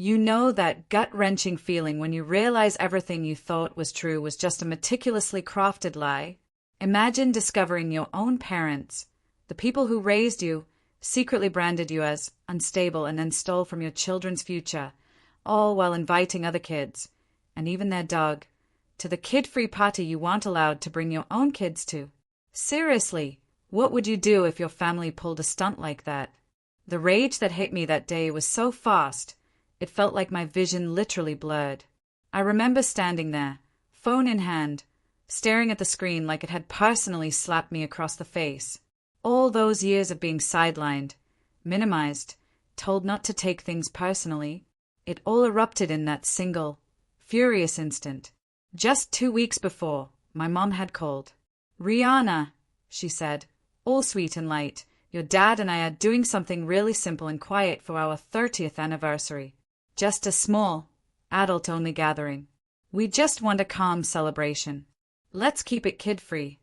You know that gut-wrenching feeling when you realize everything you thought was true was just a meticulously crafted lie? Imagine discovering your own parents, the people who raised you, secretly branded you as unstable and then stole from your children's future, all while inviting other kids, and even their dog, to the kid-free party you weren't allowed to bring your own kids to. Seriously, what would you do if your family pulled a stunt like that? The rage that hit me that day was so fast, it felt like my vision literally blurred. I remember standing there, phone in hand, staring at the screen like it had personally slapped me across the face. All those years of being sidelined, minimized, told not to take things personally, it all erupted in that single, furious instant. Just 2 weeks before, my mom had called. "Rihanna," she said, all sweet and light, "your dad and I are doing something really simple and quiet for our 30th anniversary. Just a small, adult-only gathering. We just want a calm celebration. Let's keep it kid-free."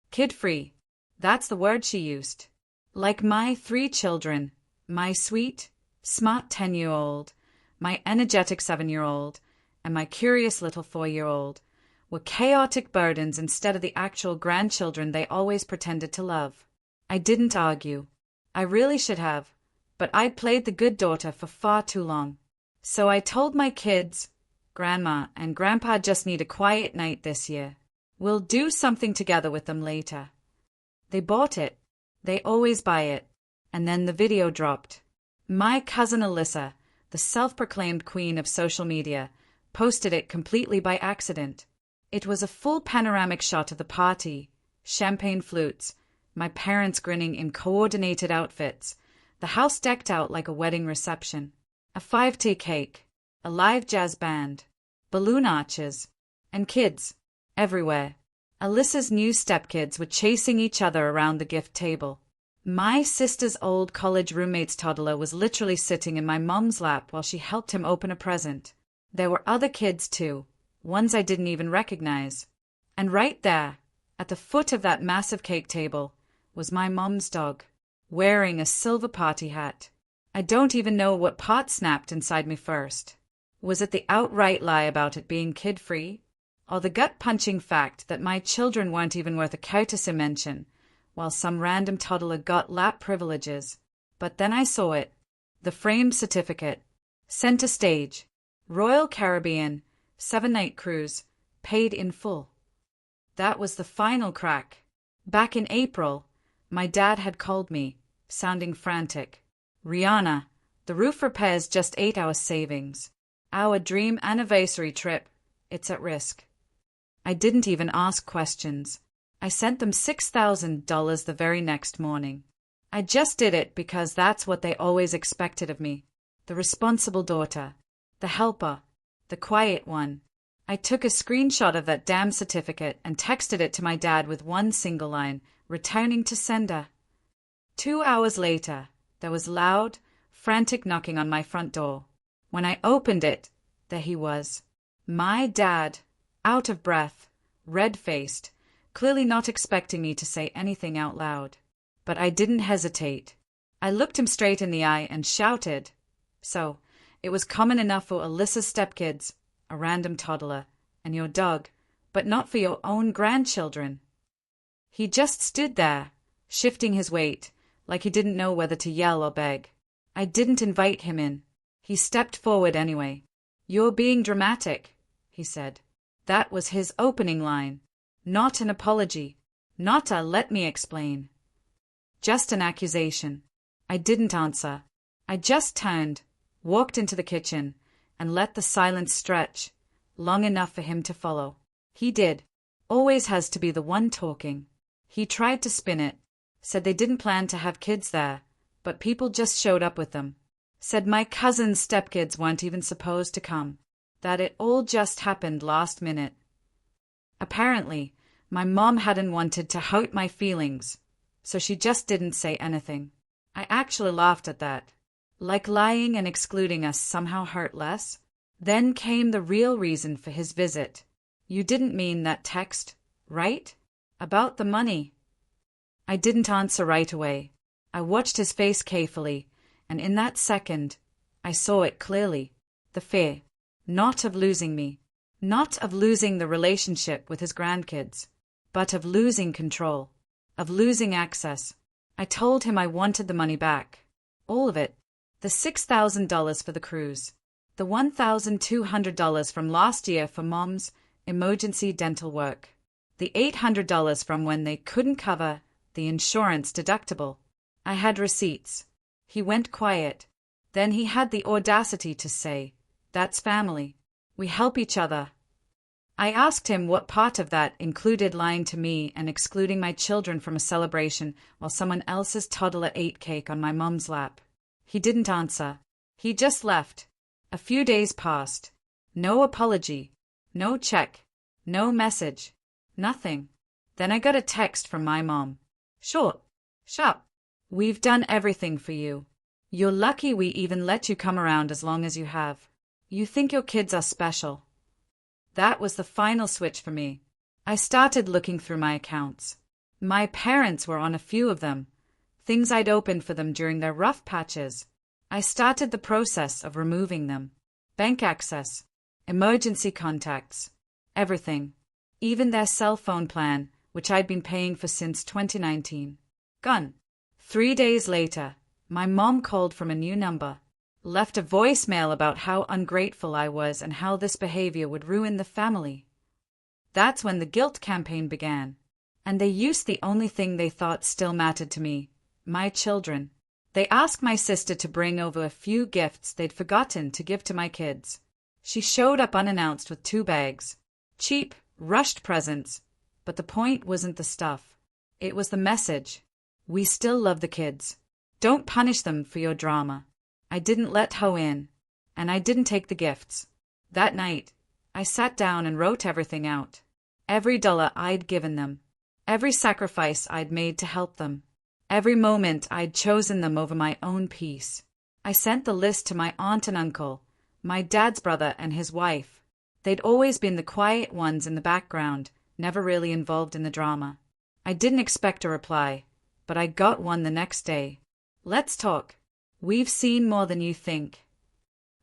Kid-free. That's the word she used. Like my 3 children, my sweet, smart 10-year-old, my energetic 7-year-old, and my curious little 4-year-old, were chaotic burdens instead of the actual grandchildren they always pretended to love. I didn't argue. I really should have, but I'd played the good daughter for far too long. So I told my kids, "Grandma and Grandpa just need a quiet night this year. We'll do something together with them later." They bought it. They always buy it. And then the video dropped. My cousin Alyssa, the self-proclaimed queen of social media, posted it completely by accident. It was a full panoramic shot of the party, champagne flutes, my parents grinning in coordinated outfits, the house decked out like a wedding reception, a 5-day cake, a live jazz band, balloon arches, and kids everywhere. Alyssa's new stepkids were chasing each other around the gift table. My sister's old college roommate's toddler was literally sitting in my mom's lap while she helped him open a present. There were other kids too, ones I didn't even recognize. And right there, at the foot of that massive cake table, was my mom's dog, wearing a silver party hat. I don't even know what part snapped inside me first. Was it the outright lie about it being kid-free? Or the gut-punching fact that my children weren't even worth a courtesy mention, while some random toddler got lap privileges? But then I saw it. The framed certificate. Center stage. Royal Caribbean. 7-night cruise. Paid in full. That was the final crack. Back in April, my dad had called me, sounding frantic. "Rihanna, the roof repairs just ate our savings. Our dream anniversary trip. It's at risk." I didn't even ask questions. I sent them $6,000 the very next morning. I just did it because that's what they always expected of me. The responsible daughter. The helper. The quiet one. I took a screenshot of that damn certificate and texted it to my dad with one single line, returning to sender. 2 hours later, there was loud, frantic knocking on my front door. When I opened it, there he was. My dad, out of breath, red-faced, clearly not expecting me to say anything out loud. But I didn't hesitate. I looked him straight in the eye and shouted. "So, it was common enough for Alyssa's stepkids, a random toddler, and your dog, but not for your own grandchildren." He just stood there, shifting his weight, like he didn't know whether to yell or beg. I didn't invite him in. He stepped forward anyway. "You're being dramatic," he said. That was his opening line. Not an apology. Not a "let me explain." Just an accusation. I didn't answer. I just turned, walked into the kitchen, and let the silence stretch, long enough for him to follow. He did. Always has to be the one talking. He tried to spin it. Said they didn't plan to have kids there, but people just showed up with them. Said my cousin's stepkids weren't even supposed to come. That it all just happened last minute. Apparently, my mom hadn't wanted to hurt my feelings, so she just didn't say anything. I actually laughed at that. Like lying and excluding us somehow hurt less. Then came the real reason for his visit. "You didn't mean that text, right? About the money." I didn't answer right away. I watched his face carefully, and in that second, I saw it clearly. The fear. Not of losing me. Not of losing the relationship with his grandkids. But of losing control. Of losing access. I told him I wanted the money back. All of it. The $6,000 for the cruise. The $1,200 from last year for Mom's emergency dental work. The $800 from when they couldn't cover the insurance deductible. I had receipts. He went quiet. Then he had the audacity to say, "That's family. We help each other." I asked him what part of that included lying to me and excluding my children from a celebration while someone else's toddler ate cake on my mom's lap. He didn't answer. He just left. A few days passed. No apology. No check. No message. Nothing. Then I got a text from my mom. "Short. Sharp. We've done everything for you. You're lucky we even let you come around as long as you have. You think your kids are special." That was the final switch for me. I started looking through my accounts. My parents were on a few of them. Things I'd opened for them during their rough patches. I started the process of removing them. Bank access. Emergency contacts. Everything. Even their cell phone plan, which I'd been paying for since 2019. Gone. 3 days later, my mom called from a new number. Left a voicemail about how ungrateful I was and how this behavior would ruin the family. That's when the guilt campaign began. And they used the only thing they thought still mattered to me, my children. They asked my sister to bring over a few gifts they'd forgotten to give to my kids. She showed up unannounced with 2 bags. Cheap, rushed presents. But the point wasn't the stuff. It was the message. We still love the kids. Don't punish them for your drama. I didn't let Ho in, and I didn't take the gifts. That night, I sat down and wrote everything out. Every dollar I'd given them. Every sacrifice I'd made to help them. Every moment I'd chosen them over my own peace. I sent the list to my aunt and uncle, my dad's brother and his wife. They'd always been the quiet ones in the background, never really involved in the drama. I didn't expect a reply, but I got one the next day. "Let's talk. We've seen more than you think."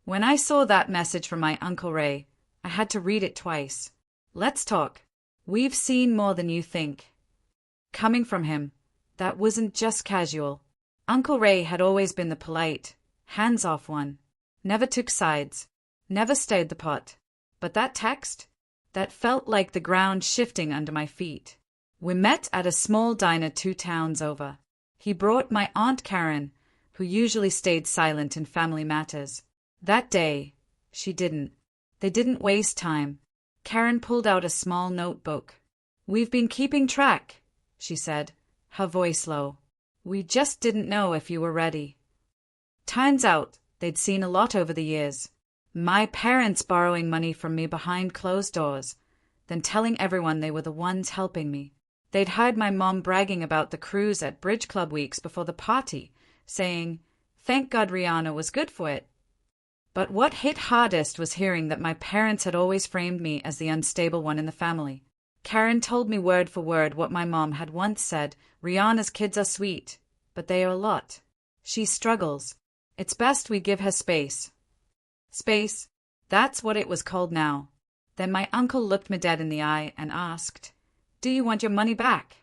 When I saw that message from my Uncle Ray, I had to read it twice. "Let's talk. We've seen more than you think." Coming from him, that wasn't just casual. Uncle Ray had always been the polite, hands-off one. Never took sides. Never stirred the pot. But that text? That felt like the ground shifting under my feet. We met at a small diner 2 towns over. He brought my Aunt Karen, who usually stayed silent in family matters. That day, she didn't. They didn't waste time. Karen pulled out a small notebook. "We've been keeping track," she said, her voice low. "We just didn't know if you were ready." Turns out, they'd seen a lot over the years. My parents borrowing money from me behind closed doors, then telling everyone they were the ones helping me. They'd heard my mom bragging about the cruise at Bridge Club weeks before the party, saying, "Thank God Rihanna was good for it." But what hit hardest was hearing that my parents had always framed me as the unstable one in the family. Karen told me word for word what my mom had once said: "Rihanna's kids are sweet, but they are a lot. She struggles. It's best we give her space." Space, that's what it was called now. Then my uncle looked me dead in the eye and asked, "Do you want your money back?"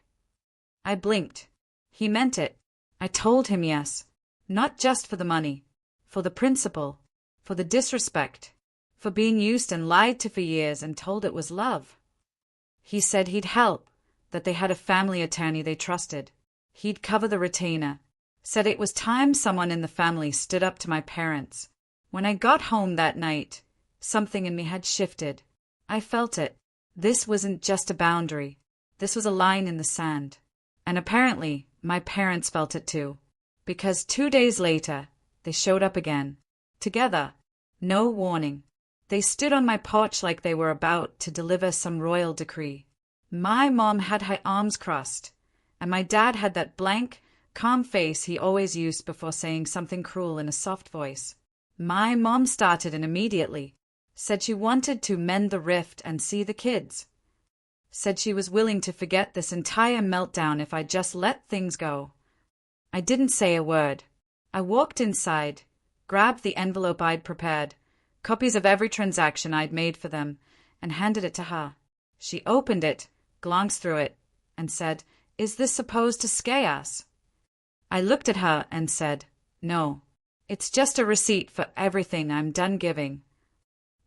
I blinked. He meant it. I told him yes. Not just for the money. For the principle. For the disrespect. For being used and lied to for years and told it was love. He said he'd help, that they had a family attorney they trusted. He'd cover the retainer. Said it was time someone in the family stood up to my parents. When I got home that night, something in me had shifted. I felt it. This wasn't just a boundary. This was a line in the sand. And apparently, my parents felt it too. Because 2 days later, they showed up again. Together. No warning. They stood on my porch like they were about to deliver some royal decree. My mom had her arms crossed, and my dad had that blank, calm face he always used before saying something cruel in a soft voice. My mom started and immediately said she wanted to mend the rift and see the kids. Said she was willing to forget this entire meltdown if I just let things go. I didn't say a word. I walked inside, grabbed the envelope I'd prepared, copies of every transaction I'd made for them, and handed it to her. She opened it, glanced through it, and said, "Is this supposed to scare us?" I looked at her and said, "No. It's just a receipt for everything I'm done giving."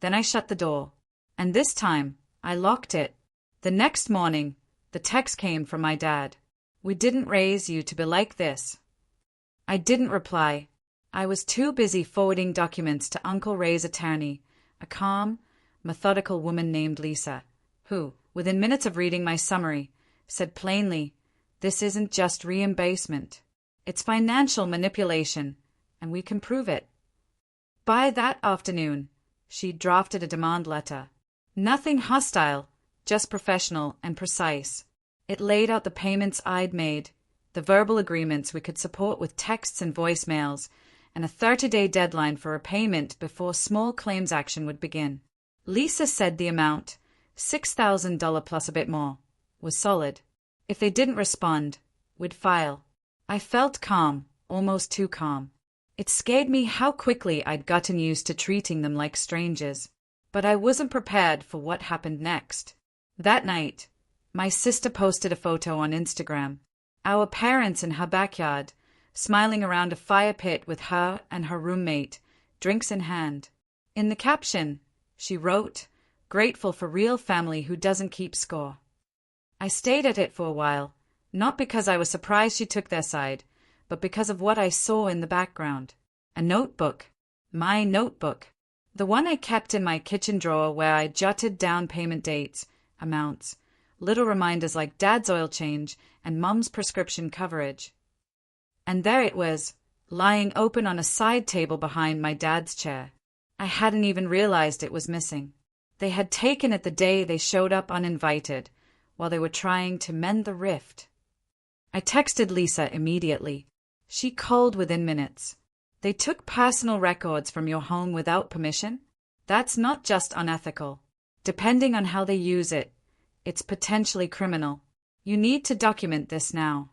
Then I shut the door, and this time I locked it. The next morning, the text came from my dad. "We didn't raise you to be like this." I didn't reply. I was too busy forwarding documents to Uncle Ray's attorney, a calm, methodical woman named Lisa, who, within minutes of reading my summary, said plainly, "This isn't just reimbursement. It's financial manipulation, and we can prove it." By that afternoon, she drafted a demand letter. Nothing hostile, just professional and precise. It laid out the payments I'd made, the verbal agreements we could support with texts and voicemails, and a 30-day deadline for repayment before small claims action would begin. Lisa said the amount, $6,000 plus a bit more, was solid. If they didn't respond, we'd file. I felt calm, almost too calm. It scared me how quickly I'd gotten used to treating them like strangers. But I wasn't prepared for what happened next. That night, my sister posted a photo on Instagram. Our parents in her backyard, smiling around a fire pit with her and her roommate, drinks in hand. In the caption, she wrote, "Grateful for real family who doesn't keep score." I stayed at it for a while, not because I was surprised she took their side, but because of what I saw in the background. A notebook. My notebook. The one I kept in my kitchen drawer where I jotted down payment dates, amounts, little reminders like Dad's oil change and Mum's prescription coverage. And there it was, lying open on a side table behind my dad's chair. I hadn't even realized it was missing. They had taken it the day they showed up uninvited, while they were trying to mend the rift. I texted Lisa immediately. She called within minutes. "They took personal records from your home without permission? That's not just unethical. Depending on how they use it, it's potentially criminal. You need to document this now."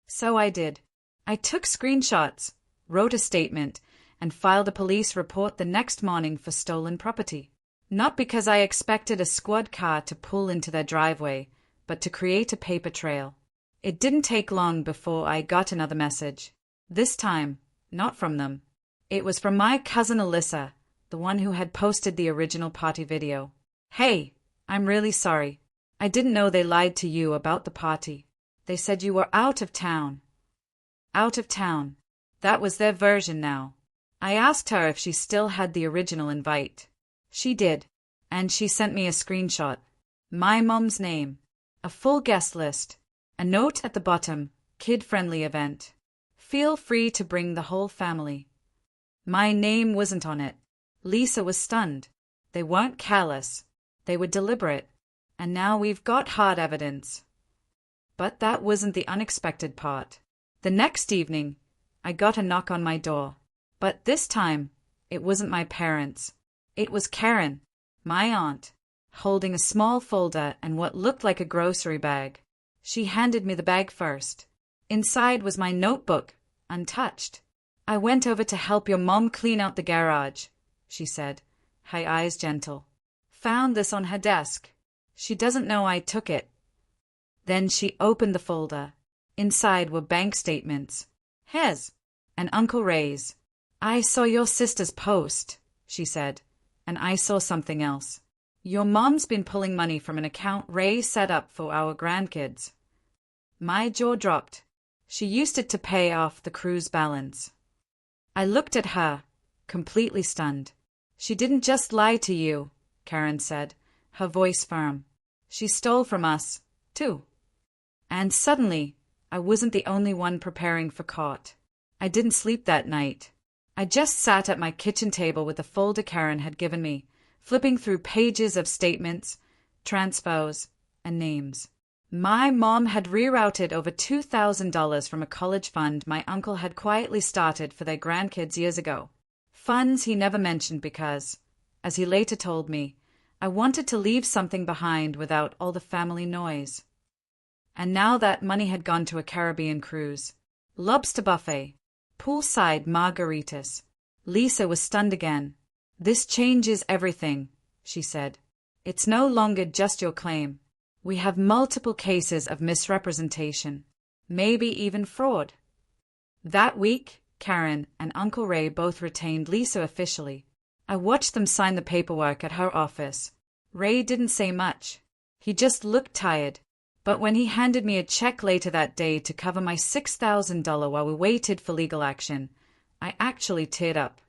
So I did. I took screenshots, wrote a statement, and filed a police report the next morning for stolen property. Not because I expected a squad car to pull into their driveway, but to create a paper trail. It didn't take long before I got another message. This time, not from them. It was from my cousin Alyssa, the one who had posted the original party video. "Hey, I'm really sorry. I didn't know they lied to you about the party. They said you were out of town." Out of town. That was their version now. I asked her if she still had the original invite. She did, and she sent me a screenshot. My mom's name, a full guest list, a note at the bottom, kid-friendly event. Feel free to bring the whole family. My name wasn't on it. Lisa was stunned. They weren't careless. They were deliberate. And now we've got hard evidence. But that wasn't the unexpected part. The next evening, I got a knock on my door. But this time, it wasn't my parents. It was Karen, my aunt, holding a small folder and what looked like a grocery bag. She handed me the bag first. Inside was my notebook, untouched. "I went over to help your mom clean out the garage," she said, her eyes gentle. "Found this on her desk. She doesn't know I took it." Then she opened the folder. Inside were bank statements. "His and Uncle Ray's. I saw your sister's post," she said, "and I saw something else. Your mom's been pulling money from an account Ray set up for our grandkids." My jaw dropped. She used it to pay off the cruise balance. I looked at her, completely stunned. "She didn't just lie to you," Karen said, her voice firm. "She stole from us, too." And suddenly, I wasn't the only one preparing for court. I didn't sleep that night. I just sat at my kitchen table with the folder Karen had given me, flipping through pages of statements, transfers, and names. My mom had rerouted over $2,000 from a college fund my uncle had quietly started for their grandkids years ago. Funds he never mentioned because, as he later told me, I wanted to leave something behind without all the family noise. And now that money had gone to a Caribbean cruise, lobster buffet, poolside margaritas. Lisa was stunned again. "This changes everything," she said. "It's no longer just your claim. We have multiple cases of misrepresentation, maybe even fraud." That week, Karen and Uncle Ray both retained Lisa officially. I watched them sign the paperwork at her office. Ray didn't say much. He just looked tired. But when he handed me a check later that day to cover my $6,000 while we waited for legal action, I actually teared up.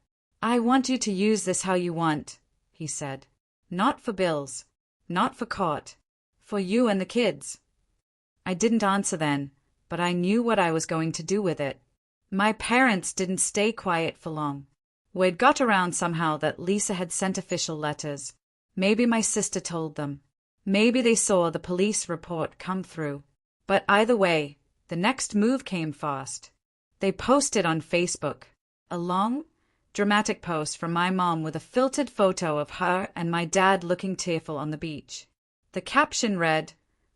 "I want you to use this how you want," he said. "Not for bills. Not for court. For you and the kids." I didn't answer then, but I knew what I was going to do with it. My parents didn't stay quiet for long. Word got around somehow that Lisa had sent official letters. Maybe my sister told them. Maybe they saw the police report come through. But either way, the next move came fast. They posted on Facebook a long, dramatic post from my mom with a filtered photo of her and my dad looking tearful on the beach. The caption read,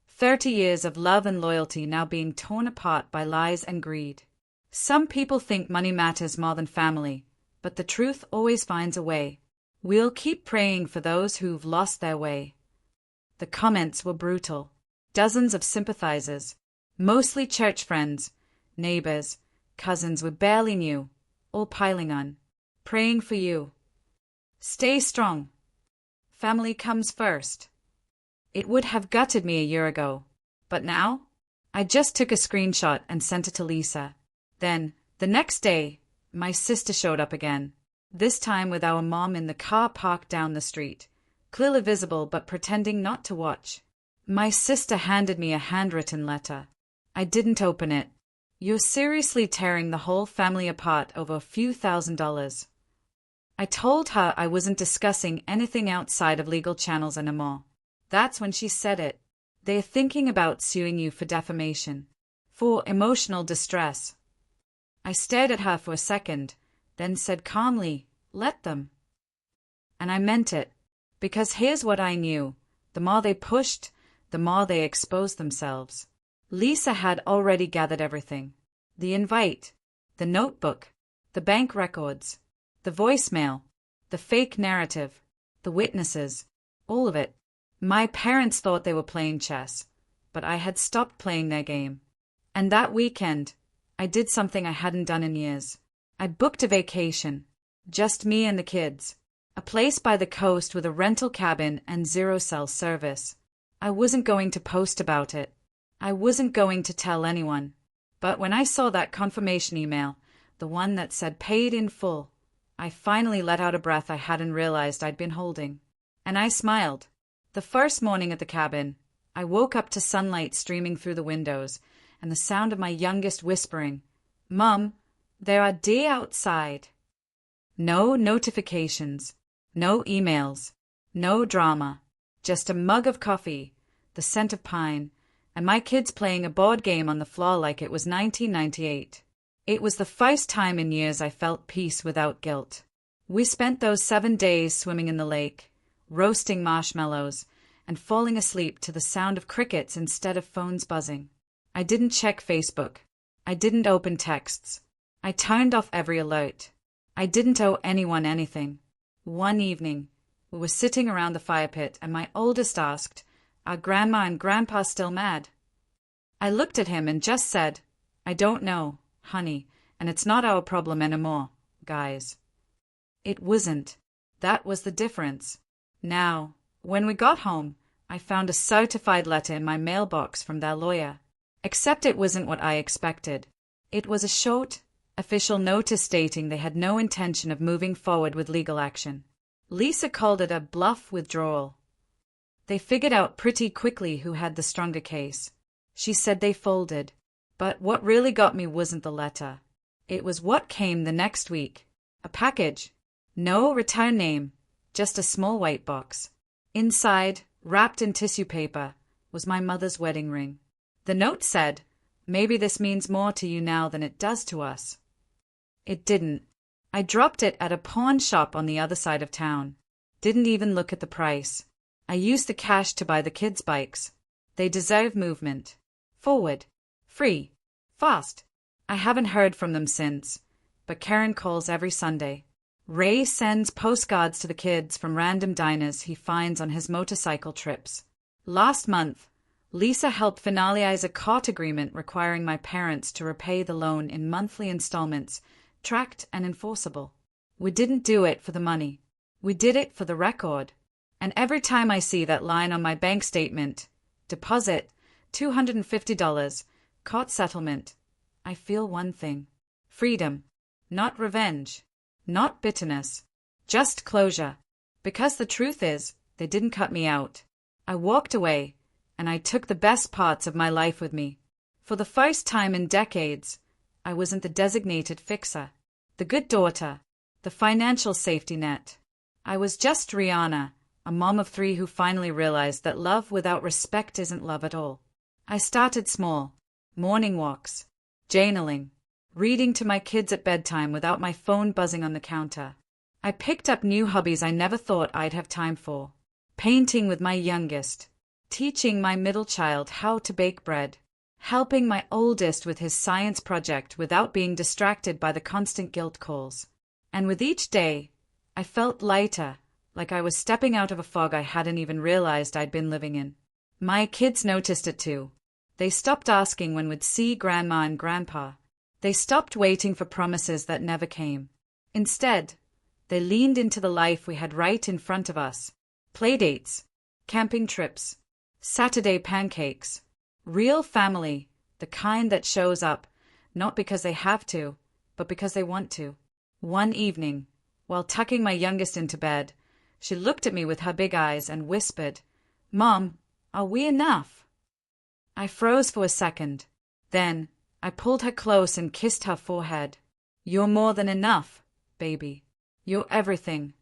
"30 years of love and loyalty now being torn apart by lies and greed. Some people think money matters more than family, but the truth always finds a way. We'll keep praying for those who've lost their way." The comments were brutal. Dozens of sympathizers, mostly church friends, neighbors, cousins we barely knew, all piling on. "Praying for you. Stay strong. Family comes first." It would have gutted me a year ago. But now? I just took a screenshot and sent it to Lisa. Then, the next day, my sister showed up again. This time with our mom in the car parked down the street, clearly visible but pretending not to watch. My sister handed me a handwritten letter. I didn't open it. "You're seriously tearing the whole family apart over a few $1,000s." I told her I wasn't discussing anything outside of legal channels anymore. That's when she said it. "They're thinking about suing you for defamation. For emotional distress." I stared at her for a second, then said calmly, "Let them." And I meant it. Because here's what I knew. The more they pushed, the more they exposed themselves. Lisa had already gathered everything. The invite, the notebook, the bank records, the voicemail, the fake narrative, the witnesses, all of it. My parents thought they were playing chess, but I had stopped playing their game. And that weekend, I did something I hadn't done in years. I booked a vacation. Just me and the kids. A place by the coast with a rental cabin and zero cell service. I wasn't going to post about it. I wasn't going to tell anyone. But when I saw that confirmation email, the one that said paid in full, I finally let out a breath I hadn't realized I'd been holding. And I smiled. The first morning at the cabin, I woke up to sunlight streaming through the windows and the sound of my youngest whispering, "Mom, there are deer outside." No notifications, no emails, no drama, just a mug of coffee, the scent of pine, and my kids playing a board game on the floor like it was 1998. It was the first time in years I felt peace without guilt. We spent those 7 days swimming in the lake, roasting marshmallows, and falling asleep to the sound of crickets instead of phones buzzing. I didn't check Facebook. I didn't open texts. I turned off every alert. I didn't owe anyone anything. One evening, we were sitting around the fire pit and my oldest asked, "Are Grandma and Grandpa still mad?" I looked at him and just said, "I don't know, honey, and it's not our problem anymore, guys." It wasn't. That was the difference. Now, when we got home, I found a certified letter in my mailbox from their lawyer. Except it wasn't what I expected. It was a short, official notice stating they had no intention of moving forward with legal action. Lisa called it a bluff withdrawal. They figured out pretty quickly who had the stronger case. She said they folded. But what really got me wasn't the letter. It was what came the next week. A package. No return name, just a small white box. Inside, wrapped in tissue paper, was my mother's wedding ring. The note said, "Maybe this means more to you now than it does to us." It didn't. I dropped it at a pawn shop on the other side of town. Didn't even look at the price. I used the cash to buy the kids' bikes. They deserve movement. Forward. Free. Fast. I haven't heard from them since, but Karen calls every Sunday. Ray sends postcards to the kids from random diners he finds on his motorcycle trips. Last month, Lisa helped finalize a court agreement requiring my parents to repay the loan in monthly installments, tracked and enforceable. We didn't do it for the money. We did it for the record. And every time I see that line on my bank statement, deposit, $250, court settlement, I feel one thing. Freedom. Not revenge. Not bitterness. Just closure. Because the truth is, they didn't cut me out. I walked away, and I took the best parts of my life with me. For the first time in decades, I wasn't the designated fixer, the good daughter, the financial safety net. I was just Rihanna, a mom of 3 who finally realized that love without respect isn't love at all. I started small. Morning walks, journaling, reading to my kids at bedtime without my phone buzzing on the counter. I picked up new hobbies I never thought I'd have time for. Painting with my youngest, teaching my middle child how to bake bread, helping my oldest with his science project without being distracted by the constant guilt calls. And with each day, I felt lighter, like I was stepping out of a fog I hadn't even realized I'd been living in. My kids noticed it too. They stopped asking when we'd see Grandma and Grandpa. They stopped waiting for promises that never came. Instead, they leaned into the life we had right in front of us. Playdates, camping trips, Saturday pancakes, real family, the kind that shows up, not because they have to, but because they want to. One evening, while tucking my youngest into bed, she looked at me with her big eyes and whispered, "Mom, are we enough?" I froze for a second. Then, I pulled her close and kissed her forehead. "You're more than enough, baby. You're everything."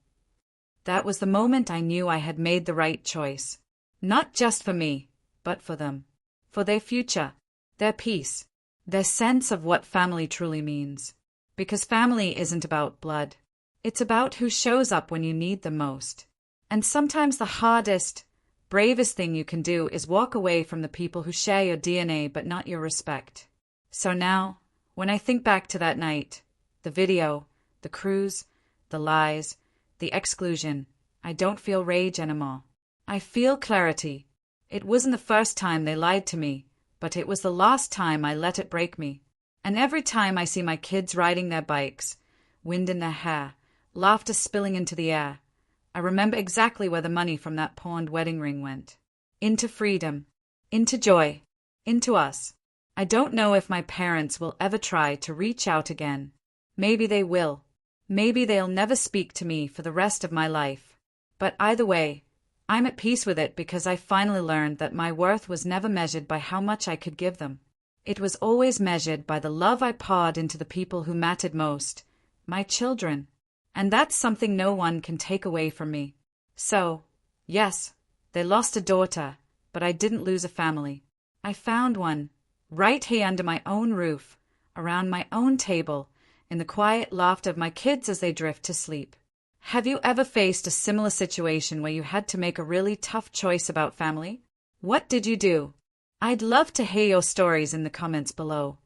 That was the moment I knew I had made the right choice. Not just for me, but for them. For their future, their peace, their sense of what family truly means. Because family isn't about blood. It's about who shows up when you need them most. And sometimes the hardest, bravest thing you can do is walk away from the people who share your DNA but not your respect. So now, when I think back to that night, the video, the cruise, the lies, the exclusion, I don't feel rage anymore. I feel clarity. It wasn't the first time they lied to me, but it was the last time I let it break me. And every time I see my kids riding their bikes, wind in their hair, laughter spilling into the air, I remember exactly where the money from that pawned wedding ring went. Into freedom, into joy, into us. I don't know if my parents will ever try to reach out again. Maybe they will. Maybe they'll never speak to me for the rest of my life. But either way, I'm at peace with it because I finally learned that my worth was never measured by how much I could give them. It was always measured by the love I poured into the people who mattered most, my children. And that's something no one can take away from me. So, yes, they lost a daughter, but I didn't lose a family. I found one, right here under my own roof, around my own table, in the quiet laughter of my kids as they drift to sleep. Have you ever faced a similar situation where you had to make a really tough choice about family? What did you do? I'd love to hear your stories in the comments below.